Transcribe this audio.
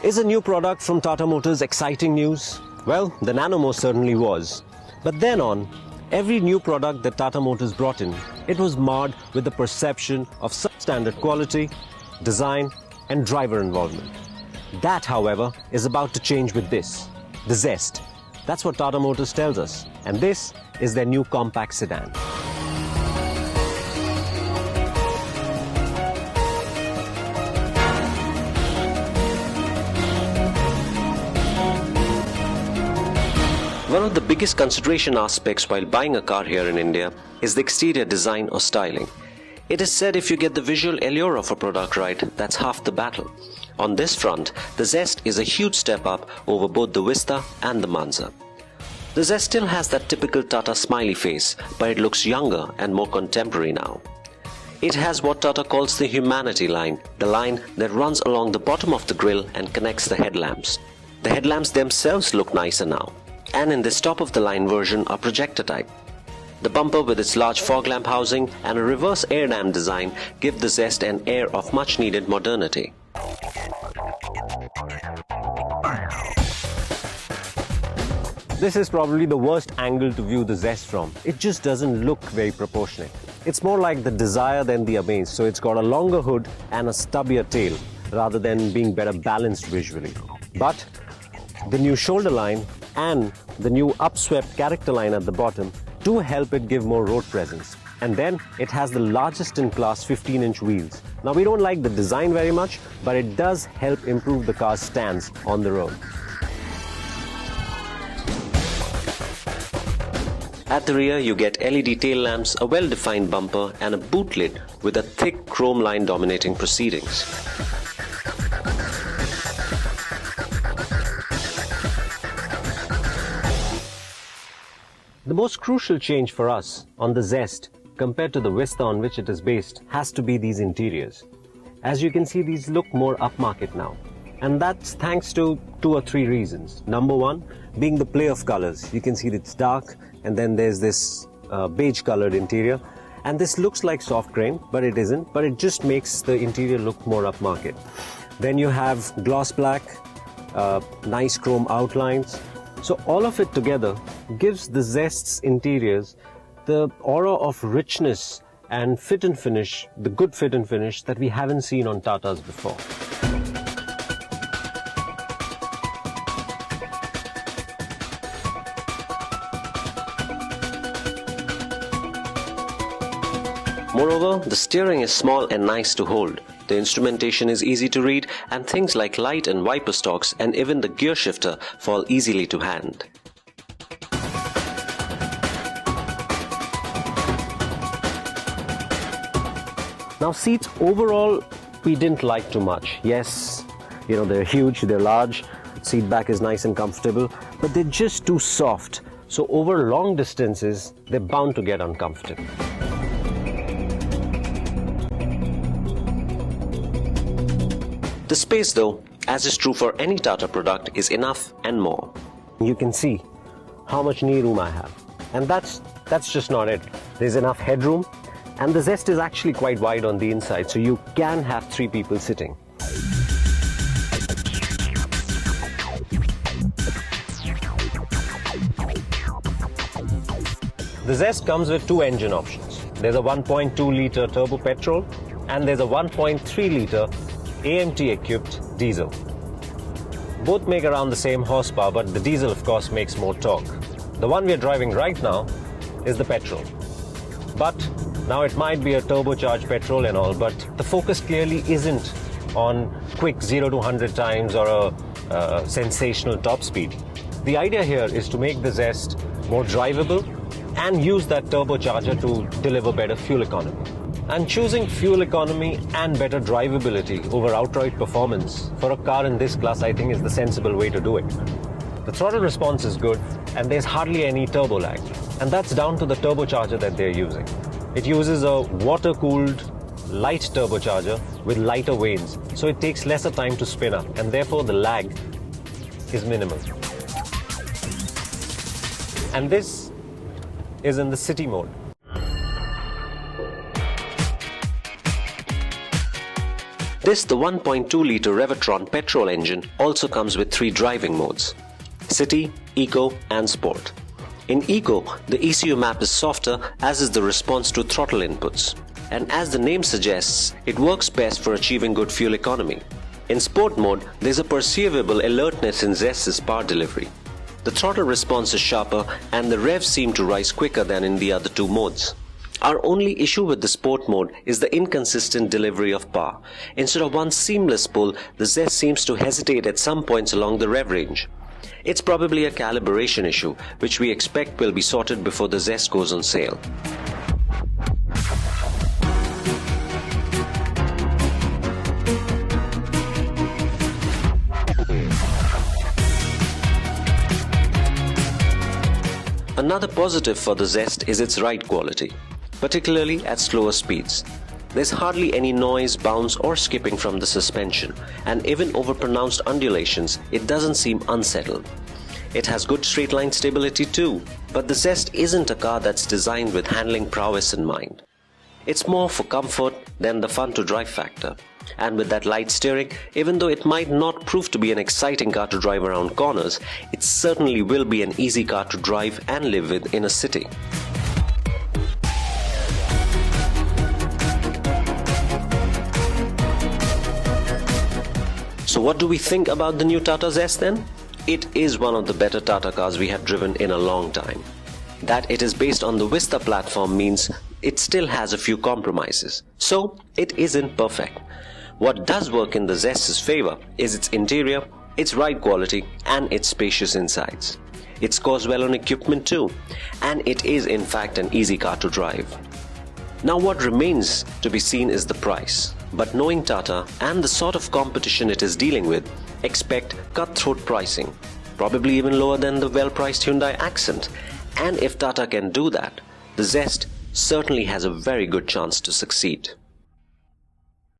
Is a new product from Tata Motors exciting news? Well, the Nano most certainly was. But then on, every new product that Tata Motors brought in, it was marred with the perception of substandard quality, design and driver involvement. That, however, is about to change with this, the Zest. That's what Tata Motors tells us. And this is their new compact sedan. One of the biggest consideration aspects while buying a car here in India is the exterior design or styling. It is said if you get the visual allure of a product right, that's half the battle. On this front, the Zest is a huge step up over both the Vista and the Manza. The Zest still has that typical Tata smiley face, but it looks younger and more contemporary now. It has what Tata calls the humanity line, the line that runs along the bottom of the grille and connects the headlamps. The headlamps themselves look nicer now, and in this top-of-the-line version are projector type. The bumper with its large fog lamp housing and a reverse air dam design give the Zest an air of much-needed modernity. This is probably the worst angle to view the Zest from. It just doesn't look very proportionate. It's more like the Desire than the Amaze, so it's got a longer hood and a stubbier tail rather than being better balanced visually. But the new shoulder line and the new upswept character line at the bottom do help it give more road presence. And then it has the largest in class 15-inch wheels. Now we don't like the design very much, but it does help improve the car's stance on the road. At the rear you get LED tail lamps, a well-defined bumper and a boot lid with a thick chrome line dominating proceedings. The most crucial change for us on the Zest compared to the Vista on which it is based has to be these interiors. As you can see, these look more upmarket now. And that's thanks to 2 or 3 reasons. Number one, being the play of colors. You can see that it's dark and then there's this beige colored interior. And this looks like soft grain, but it isn't. But it just makes the interior look more upmarket. Then you have gloss black, nice chrome outlines. So all of it together gives the Zest's interiors the aura of richness and fit and finish, the good fit and finish that we haven't seen on Tatas before. Moreover, the steering is small and nice to hold. The instrumentation is easy to read and things like light and wiper stalks and even the gear shifter fall easily to hand. Now seats overall we didn't like too much. Yes, you know, they're huge, they're large, seat back is nice and comfortable, but they're just too soft. So over long distances, they're bound to get uncomfortable. The space though, as is true for any Tata product, is enough and more. You can see how much knee room I have. And that's just not it. There's enough headroom and the Zest is actually quite wide on the inside, so you can have 3 people sitting. The Zest comes with 2 engine options. There's a 1.2 litre turbo petrol and there's a 1.3 litre AMT-equipped diesel. Both make around the same horsepower, but the diesel of course makes more torque. The one we are driving right now is the petrol. But now it might be a turbocharged petrol and all, but the focus clearly isn't on quick 0 to 100 times or a sensational top speed. The idea here is to make the Zest more drivable and use that turbocharger to deliver better fuel economy. And choosing fuel economy and better drivability over outright performance for a car in this class, I think, is the sensible way to do it. The throttle response is good and there's hardly any turbo lag. And that's down to the turbocharger that they're using. It uses a water-cooled light turbocharger with lighter vanes, so it takes lesser time to spin up and therefore the lag is minimal. And this is in the city mode. The 1.2-litre Revotron petrol engine also comes with 3 driving modes: City, Eco and Sport. In Eco, the ECU map is softer, as is the response to throttle inputs. And as the name suggests, it works best for achieving good fuel economy. In Sport mode, there's a perceivable alertness in Zest's power delivery. The throttle response is sharper and the revs seem to rise quicker than in the other 2 modes. Our only issue with the Sport mode is the inconsistent delivery of power. Instead of one seamless pull, the Zest seems to hesitate at some points along the rev range. It's probably a calibration issue, which we expect will be sorted before the Zest goes on sale. Another positive for the Zest is its ride quality, particularly at slower speeds. There's hardly any noise, bounce or skipping from the suspension, and even over pronounced undulations, it doesn't seem unsettled. It has good straight line stability too, but the Zest isn't a car that's designed with handling prowess in mind. It's more for comfort than the fun to drive factor. And with that light steering, even though it might not prove to be an exciting car to drive around corners, it certainly will be an easy car to drive and live with in a city. So what do we think about the new Tata Zest then? It is one of the better Tata cars we have driven in a long time. That it is based on the Vista platform means it still has a few compromises. So it isn't perfect. What does work in the Zest's favor is its interior, its ride quality and its spacious insides. It scores well on equipment too, and it is in fact an easy car to drive. Now what remains to be seen is the price. But knowing Tata and the sort of competition it is dealing with, expect cutthroat pricing, probably even lower than the well-priced Hyundai Accent. And if Tata can do that, the Zest certainly has a very good chance to succeed.